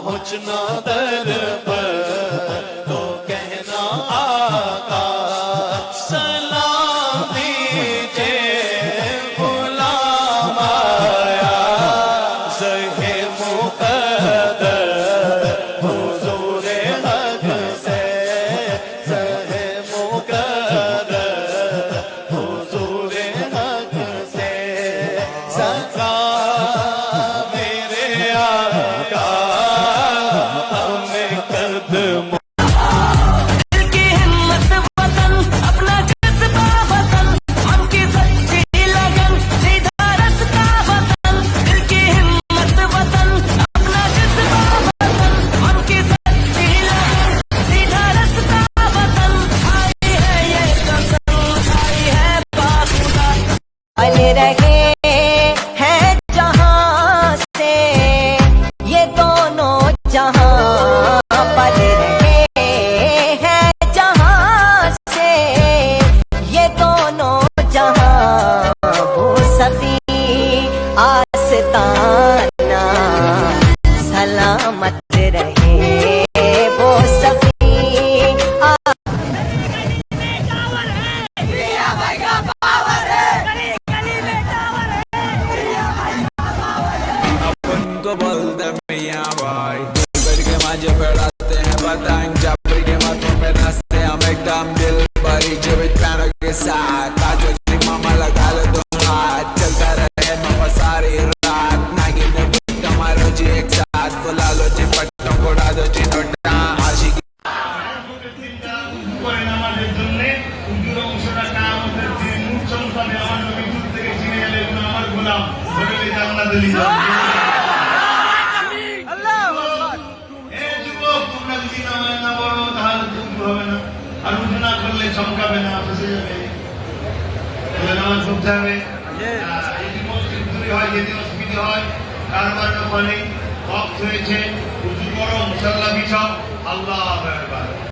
पहुँचना दर पर तो कहना आका सलाम दीजिए गुलाम आया ज़हे मुक़द्दर हुज़ूरे हक़ से ज़हे मुक़द्दर हुज़ूरे हक़ से सका मेरे आका हमें कदम रहे हैं जहां से ये दोनों जहां पर रहे हैं जहां से ये दोनों जहां वो सभी आस्ताना सलामत रहे वो सभी को बोलते मियां भाई दिल के मांझे पड़ाते हैं पतंग जापरी के माथों पे नाचते हम एकदम दिल भरी जीवित पैरों के साथ ताजो जी मामा लगा लो दो हाथ चलता रहे मामा सारी रात नागी ने हमारो जी एक साथ बुला लो जी पट्टों को उड़ा दो जी नोटा आशिकी করে নামাজের জন্য উজুর অংশটা কায়ামতের দিন মুখ চমকাবে আমার নবী দূর থেকে চিনে এলে আমার গোলাম বলে জান্নাতে নিয়ে যাবে আর উজু না করলে চমকাবে না ফেসে যাবে নামাজ পড়তে হবে যদি মসজিদ দূরে হয় যদি অসুবিধা হয় কারবার না হয়েছে উজু করো মুসাল্লা বিছাও আল্লাহ